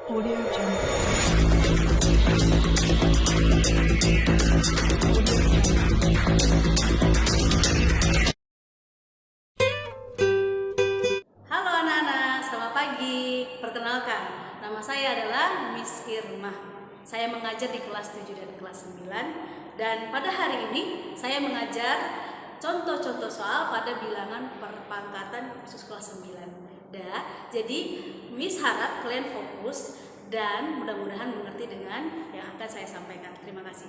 Audio Jungle. Halo anak-anak, selamat pagi. Perkenalkan, nama saya adalah Miss Irma. Saya mengajar di kelas 7 dan kelas 9. Dan pada hari ini saya mengajar contoh-contoh soal pada bilangan perpangkatan khusus kelas 9. Jadi Miss harap kalian fokus dan mudah-mudahan mengerti dengan yang akan saya sampaikan. Terima kasih.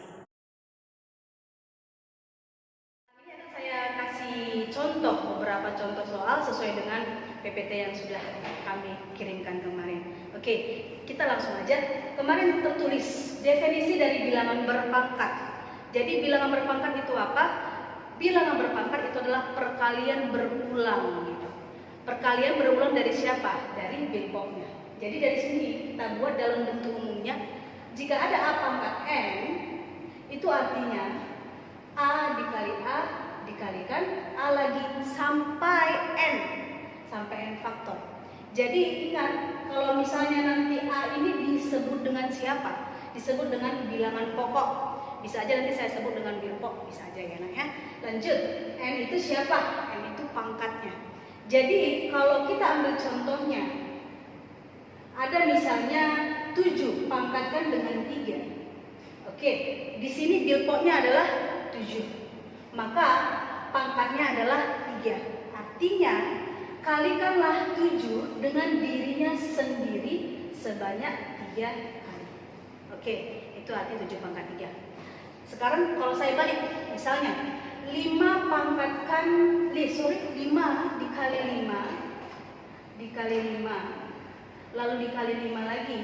Ini akan saya kasih beberapa contoh soal sesuai dengan PPT yang sudah kami kirimkan kemarin. Oke, kita langsung aja. Kemarin tertulis definisi dari bilangan berpangkat. Jadi bilangan berpangkat itu apa? Bilangan berpangkat itu adalah perkalian berulang gitu. Perkalian berulang dari siapa? Dari bilpoknya. Jadi dari sini kita buat dalam bentuk umumnya. Jika ada A pangkat N, itu artinya A dikali A dikalikan A lagi sampai N faktor. Jadi ingat, kalau misalnya nanti A ini disebut dengan siapa? Disebut dengan bilangan pokok. Bisa aja nanti saya sebut dengan bilpok, bisa aja ya nak ya. Lanjut, N itu siapa? N itu pangkatnya. Jadi kalau kita ambil contohnya, ada misalnya 7 pangkatkan dengan 3. Oke, di sini bilpoknya adalah 7. Maka pangkatnya adalah 3. Artinya kalikanlah 7 dengan dirinya sendiri sebanyak 3 kali. Oke, itu arti 7 pangkat 3. Sekarang kalau saya balik, misalnya 5 pangkatkan 5 dikali 5 lalu dikali 5 lagi.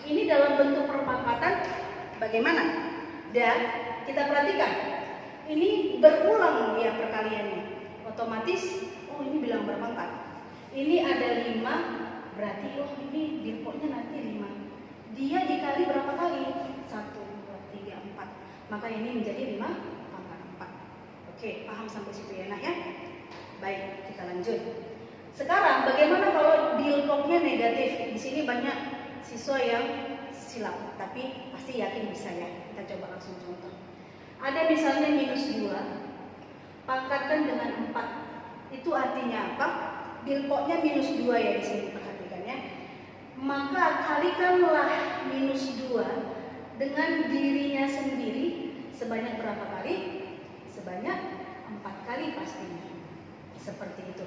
Ini dalam bentuk perpangkatan bagaimana? Dan kita perhatikan, ini berulang ya perkaliannya. Otomatis, oh ini bilang berpangkat. Ini ada 5, berarti oh ini bilpoknya nanti 5. Dia dikali berapa kali? 1, 2, 3, 4. Maka ini menjadi 5 pangkat 4. Oke, paham sampai situ ya nak ya? Baik, kita lanjut. Sekarang bagaimana kalau bilpoknya negatif? Di sini banyak siswa yang silap, tapi pasti yakin bisa ya. Kita coba langsung contoh. Ada misalnya -2 pangkatkan dengan 4. Itu artinya apa? Bilpoknya -2 ya di sini, perhatikan ya. Maka kalikanlah -2 dengan dirinya sendiri sebanyak berapa kali? Sebanyak 4 kali pastinya. Seperti itu.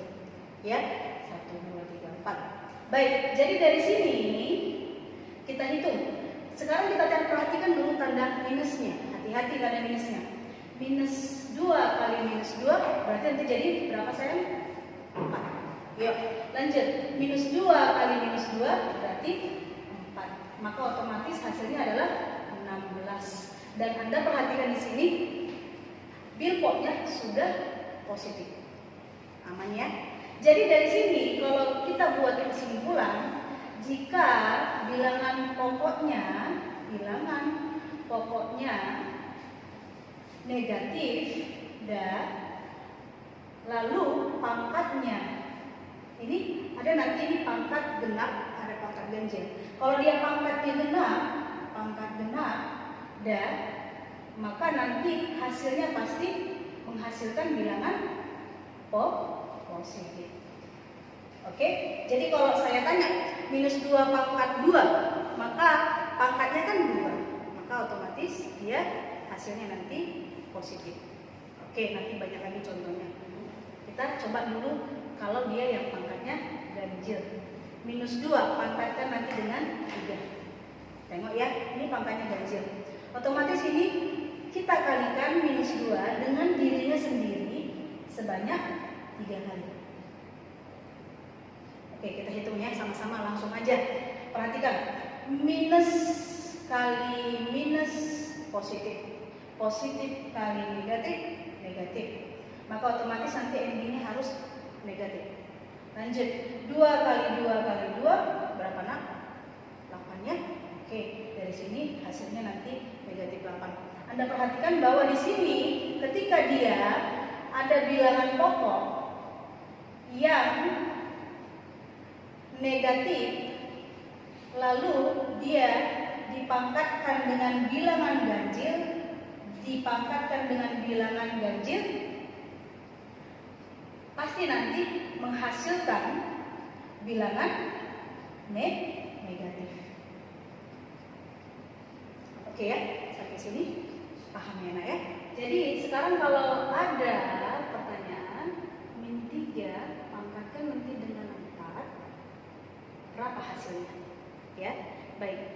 Ya. 1 2 3 4. Baik, jadi dari sini kita hitung. Sekarang kita perhatikan dulu tanda minusnya. Hati-hati tanda minusnya. -2 kali -2 berarti nanti jadi berapa sayang? 4. Yuk, lanjut. -2 kali -2 berarti 4. Maka otomatis hasilnya adalah 16. Dan Anda perhatikan di sini bilpoknya sudah positif. Aman ya? Jadi dari sini kalau kita buat kesimpulan, jika bilangan pokoknya negatif dan lalu pangkatnya ini ada nanti ini pangkat genap, ada pangkat ganjil. Kalau dia pangkatnya genap dan maka nanti hasilnya pasti menghasilkan bilangan positif. Oke, jadi kalau saya tanya -2 pangkat 2, maka pangkatnya kan 2, maka otomatis dia hasilnya nanti positif. Oke, nanti banyak lagi contohnya. Kita coba dulu kalau dia yang pangkatnya ganjil. -2 pangkatkan nanti dengan 3. Tengok ya, ini pangkatnya ganjil. Otomatis ini kita kalikan -2 dengan dirinya sendiri sebanyak 3 kali. Oke, kita hitung ya sama-sama langsung aja. Perhatikan, minus kali minus positif, positif kali negatif. Maka otomatis nanti endingnya harus negatif. Lanjut, 2 kali 2 kali 2 berapa nak? 8 ya. Oke, dari sini hasilnya nanti negatif 8. Anda perhatikan bahwa di sini ketika dia ada bilangan pokok yang negatif lalu dia dipangkatkan dengan bilangan ganjil, pasti nanti menghasilkan bilangan negatif. Oke ya, sampai sini paham ya nak ya. Jadi sekarang kalau ada pertanyaan min 3 pangkatkan nanti dengan 4, berapa hasilnya? Ya, baik.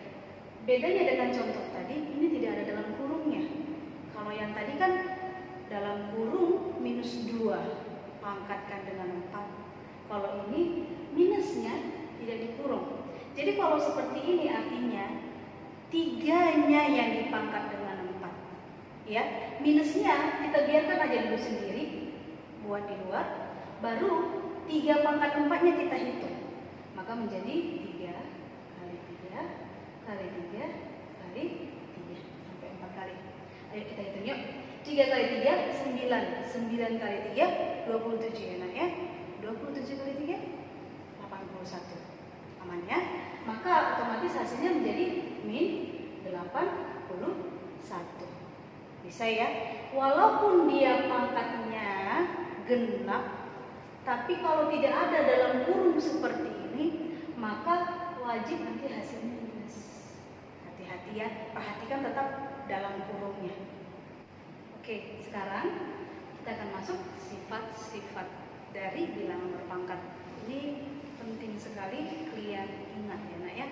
Bedanya dengan contoh tadi, ini tidak ada dalam kurungnya. Kalau yang tadi kan dalam kurung minus 2 pangkatkan dengan 4. Kalau ini minusnya tidak dikurung. Jadi kalau seperti ini artinya 3-nya yang dipangkat dengan 4. Ya, minusnya kita biarkan aja dulu sendiri, buat di luar. Baru 3 pangkat 4-nya kita hitung. Maka menjadi 3 kali 3 kali 3 kali 3 sampai 4 kali. Ayo kita hitung yuk. 3 kali 3 9, 9 kali 3 27 ya nak ya. 27 kali 3 81. Aman ya? Maka otomatis hasilnya menjadi min 81. Bisa ya? Walaupun dia pangkatnya genap, tapi kalau tidak ada dalam kurung seperti ini, maka wajib nanti hasilnya minus. Hati-hati ya, perhatikan tetap dalam kurungnya. Oke, sekarang kita akan masuk sifat-sifat dari bilangan berpangkat. Ini penting sekali kalian ingat ya nak ya.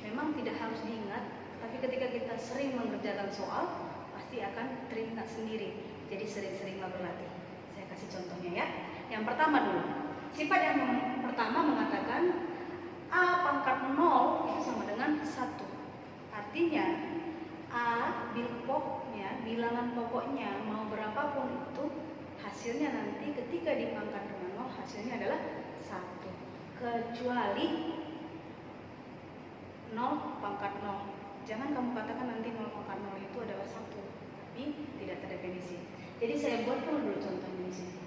Memang tidak harus diingat, tapi ketika kita sering mengerjakan soal, pasti akan teringat sendiri. Jadi sering-seringlah berlatih. Saya kasih contohnya ya. Yang pertama dulu. Sifat yang pertama mengatakan A pangkat 0 itu sama dengan 1. Artinya A bilangan pokoknya mau berapapun itu, hasilnya nanti ketika dipangkat dengan 0 hasilnya adalah 1. Kecuali 0 pangkat 0. Jangan kamu katakan nanti 0 pangkat 0 itu adalah 1. Tapi tidak terdefinisi. Jadi saya buatkan dulu contohnya di sini.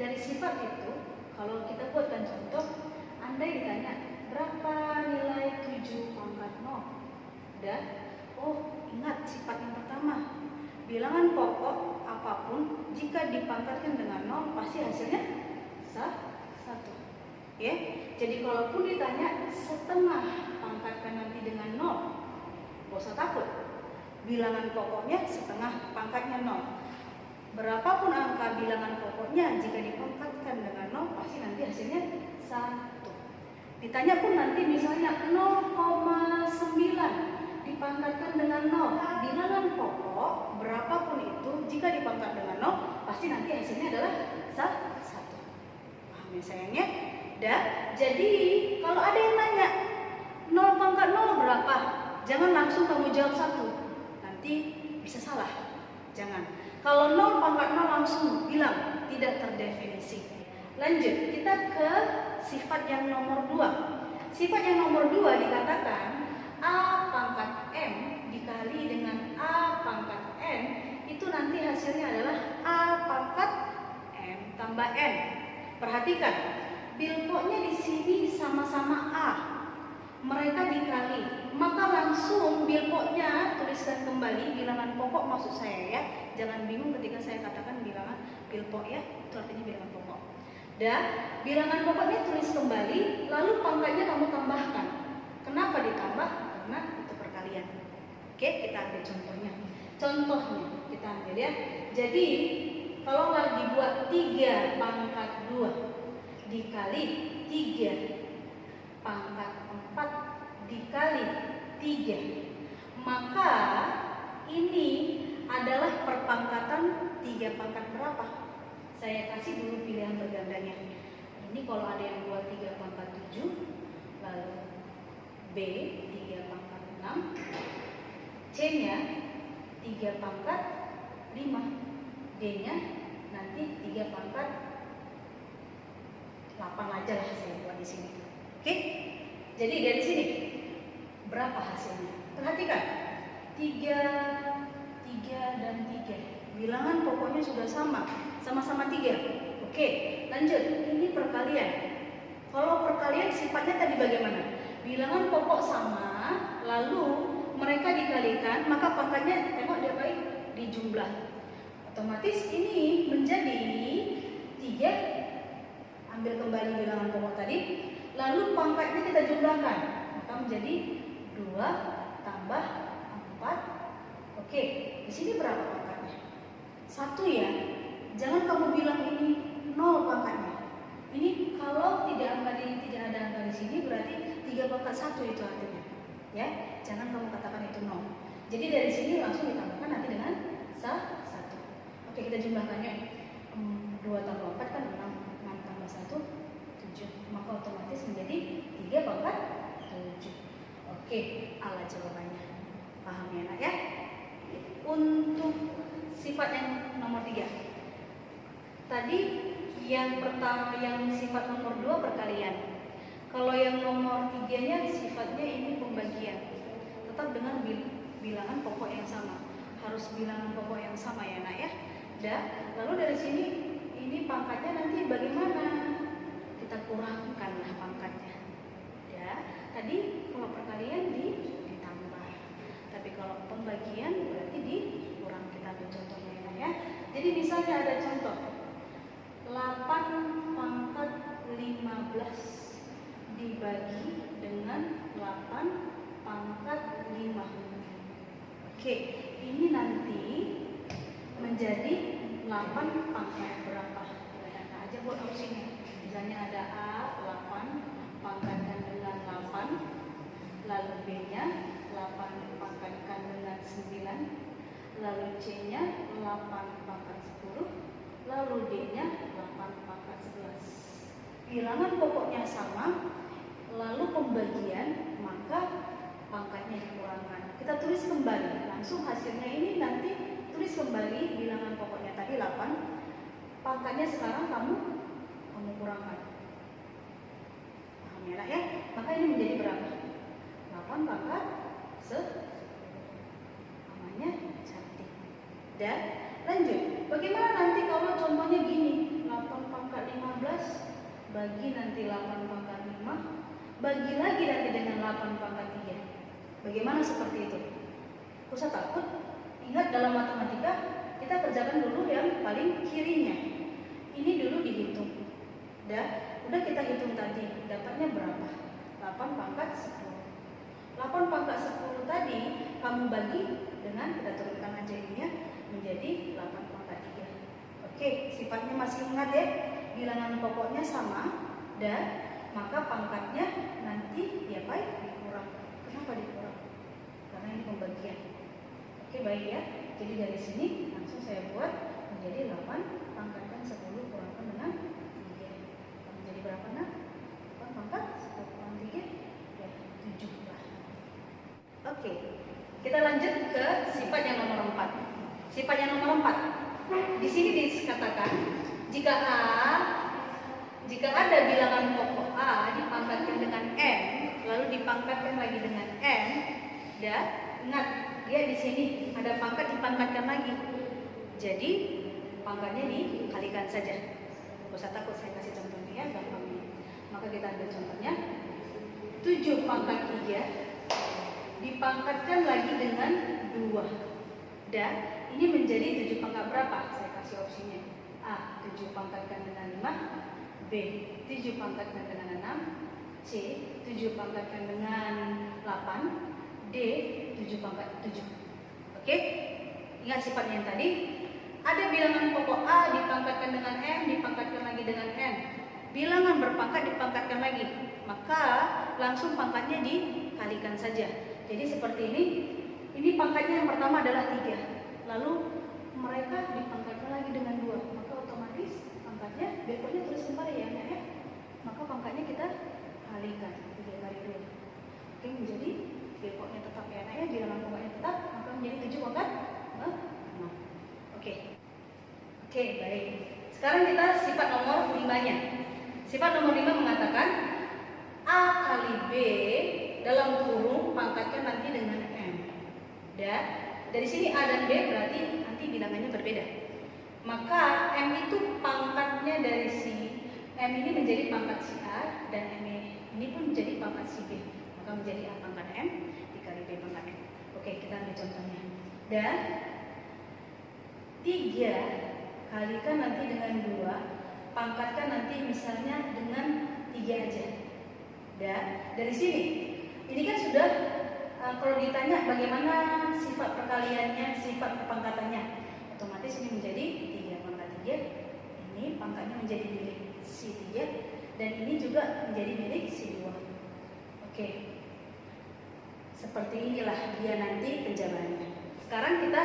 Dari sifat itu, kalau kita buatkan contoh, andai ditanya berapa nilai 7 pangkat 0? Dan ingat sifat yang pertama, bilangan pokok apapun jika dipangkatkan dengan 0 pasti hasilnya 1. Ya, jadi kalaupun ditanya setengah pangkatkan nanti dengan 0, gak usah takut. Bilangan pokoknya setengah pangkatnya 0. Berapapun angka bilangan pokoknya jika dipangkatkan dengan 0 pasti nanti hasilnya 1. Ditanya pun nanti misalnya 0,9 dipangkatkan dengan 0. Bilangan pokok berapapun itu jika dipangkat dengan 0 pasti nanti hasilnya adalah 1. Paham ya sayangnya? Jadi kalau ada yang nanya 0 pangkat 0 berapa? Jangan langsung kamu jawab 1. Nanti bisa salah. Jangan. Kalau 0 pangkat 0 langsung bilang tidak terdefinisi. Lanjut, kita ke sifat yang nomor 2. Sifat yang nomor 2 dikatakan A pangkat M dikali dengan A pangkat N, itu nanti hasilnya adalah A pangkat M tambah N. Perhatikan, bilpoknya di sini sama-sama A. Mereka dikali, maka langsung bilpoknya tuliskan kembali, bilangan pokok maksud saya ya. Jangan bingung ketika saya katakan bilangan bilpok ya, itu artinya bilangan pokok. Dan bilangan pokoknya tulis kembali, lalu pangkatnya kamu tambahkan. Kenapa ditambah? Karena itu perkalian. Oke, kita ambil contohnya. Contohnya kita ambil ya. Jadi kalau dibuat 3 pangkat 2 dikali 3 pangkat 4 dikali 3, maka ini adalah perpangkatan 3 pangkat berapa? Saya kasih dulu pilihan bergandanya. Ini kalau ada yang buat 3 pangkat 7, lalu B 3 pangkat 6, C-nya 3 pangkat 5, D-nya nanti 3 pangkat 8 aja lah saya buat di sini. Oke? Jadi dari sini berapa hasilnya? Perhatikan. 3 dan 3. Bilangan pokoknya sudah sama-sama 3. Oke, lanjut. Ini perkalian. Kalau perkalian sifatnya tadi bagaimana? bilangan pokok sama, lalu mereka dikalikan, maka pangkatnya tengok dia baik dijumlah. Otomatis ini menjadi 3. Ambil kembali bilangan pokok tadi, lalu pangkatnya kita jumlahkan, maka menjadi 2 tambah 4. Oke, di sini berapa pangkatnya? 1 ya. Jangan kamu bilang ini 0 pangkatnya. Ini kalau tidak ada angka di sini berarti 3 pangkat 1 itu artinya. Ya, jangan kamu katakan itu 0. Jadi dari sini langsung ditambahkan nanti dengan 1. Oke, kita jumlahkannya. 2 tambah 4 kan 6. 6 tambah 1 7. Maka otomatis menjadi 3 pangkat 7. Oke, ala jawabannya. Paham ya nak ya? Untuk sifat yang nomor 3. Tadi yang pertama, yang sifat nomor 2 perkalian. Kalau yang nomor 3-nya sifatnya ini pembagian. Tetap dengan bilangan pokok yang sama. Harus bilangan pokok yang sama ya nak ya. Lalu dari sini ini pangkatnya nanti bagaimana? Kita kurangkanlah pangkatnya. Ya, tadi kalau perkalian ditambah. Tapi kalau pembagian berarti dikurang. Kita ambil contohnya ya nak ya. Jadi misalnya ada contoh 8 pangkat 15 dibagi dengan 8 pangkat 5. Oke, ini nanti menjadi 8 pangkat berapa? Kita aja buat opsinya. Misalnya ada A 8 pangkatkan dengan 8, lalu B-nya 8 pangkatkan dengan 9, lalu C-nya 8 pangkat 10, lalu D-nya 8 pangkat 11. Bilangan pokoknya sama, lalu pembagian, maka pangkatnya dikurangkan. Kita tulis kembali, langsung hasilnya ini nanti tulis kembali bilangan pokoknya tadi 8, pangkatnya sekarang kamu kurangkan. Paham ya nak ya? Maka ini menjadi berapa? 8 pangkat 10. Namanya cantik. Dan lanjut, bagaimana nanti kalau contohnya gini, 8 pangkat 15 bagi nanti 8 pangkat 5, bagi lagi nanti dengan 8 pangkat 3. Bagaimana seperti itu? Usah takut. Ingat dalam matematika kita kerjakan dulu yang paling kirinya. Ini dulu dihitung. Udah kita hitung tadi, dapatnya berapa? 8 pangkat 10. 8 pangkat 10 tadi kamu bagi dengan, kita turunkan aja ininya, menjadi 8 pangkat 3. Oke, sifatnya masih ingat ya? Bilangan pokoknya sama, maka pangkatnya nanti ya baik dikurang. Kenapa dikurang? Karena ini pembagian. Oke, baik ya. Jadi dari sini langsung saya buat menjadi 8 pangkatkan 10 kurangkan dengan 3. Menjadi berapa nak? 8 pangkat 10 kurang 3 ya 7 lah. Oke, kita lanjut ke sifat yang nomor 4. Sifat yang nomor 4. Di sini dikatakan jika ada bilangan pokok A dipangkatkan dengan N, lalu dipangkatkan lagi dengan N, ingat dia di sini ada pangkat dipangkatkan lagi. Jadi pangkatnya dikalikan saja. Gak usah takut, saya kasih contohnya ya, gampangnya. Maka kita ambil contohnya 7 pangkat 3 dipangkatkan lagi dengan 2. Ini menjadi 7 pangkat berapa? Saya kasih opsinya. A 7 pangkatkan dengan 5, B 7 pangkatkan dengan 6, C 7 pangkatkan dengan 8, D 7 pangkat 7. Oke? Ingat sifatnya yang tadi. Ada bilangan pokok A dipangkatkan dengan M, dipangkatkan lagi dengan N. Bilangan berpangkat dipangkatkan lagi. Maka langsung pangkatnya dikalikan saja. Jadi seperti ini. Ini pangkatnya yang pertama adalah 3. Lalu mereka dipangkatkan lagi dengan 2. Maka otomatis pangkatnya, berikutnya tulis kembali ya, ya. Maka pangkatnya kita kalikan 3 kali 2. Oke, menjadi pokoknya tetap ya, ya. Bilangan pokoknya tetap, maka menjadi 7 pangkat 6. Oke, baik. Sekarang kita sifat nomor 5-nya. Sifat nomor 5 mengatakan A kali B dalam kurung pangkatkan nanti dengan M. Dari sini A dan B berarti nanti bilangannya berbeda. Maka M itu pangkatnya dari si M ini menjadi pangkat si A, dan M ini pun menjadi pangkat si B. maka menjadi A pangkat M dikali B pangkat M. Oke, kita ambil contohnya. Dan 3 kalikan nanti dengan 2, pangkatkan nanti misalnya dengan 3 aja. Dan dari sini, ini kan sudah kalau ditanya bagaimana sifat perkaliannya, sifat perpangkatannya, otomatis ini menjadi 3 pangkat 3. Ini pangkatnya menjadi milik si 3 dan ini juga menjadi milik si 2. Oke. Seperti inilah dia nanti penjabarannya. Sekarang kita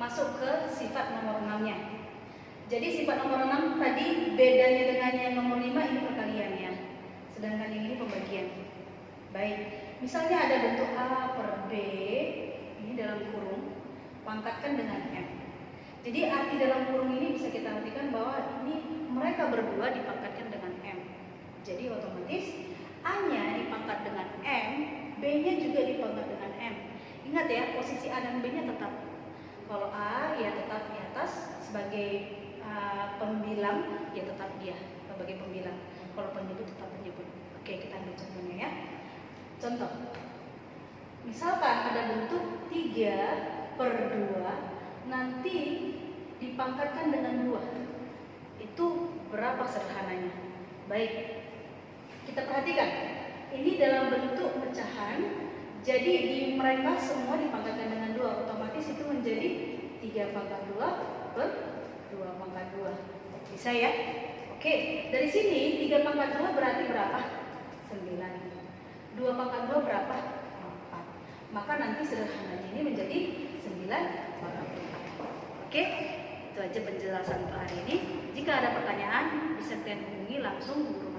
masuk ke sifat nomor 6-nya. Jadi sifat nomor 6 tadi bedanya dengan yang nomor 5 ini perkaliannya. Sedangkan yang ini pembagian. Baik, misalnya ada bentuk A per B, ini dalam kurung, pangkatkan dengan M. Jadi arti dalam kurung ini bisa kita artikan bahwa ini mereka berdua dipangkatkan dengan M. Jadi otomatis A-nya dipangkat dengan M, B-nya juga dipangkat dengan M. Ingat ya, posisi A dan B-nya tetap. Kalau A ya tetap di atas sebagai pembilang, ya tetap dia sebagai pembilang. Kalau penyebut tetap penyebut. Oke, kita ambil contohnya ya. Contoh, misalkan ada bentuk 3 per 2, nanti dipangkatkan dengan 2. Itu berapa sederhananya? Baik, kita perhatikan. Ini dalam bentuk pecahan, jadi di mereka semua dipangkatkan dengan 2. Otomatis itu menjadi 3 pangkat 2 per 2 pangkat 2. Bisa ya? Oke, dari sini 3 pangkat 2 berarti berapa? 9. 2 pangkat 2 berapa? 4. Maka nanti sederhananya ini menjadi 9 pangkat 4. Oke, itu aja penjelasan untuk hari ini. Jika ada pertanyaan, bisa kalian hubungi langsung guru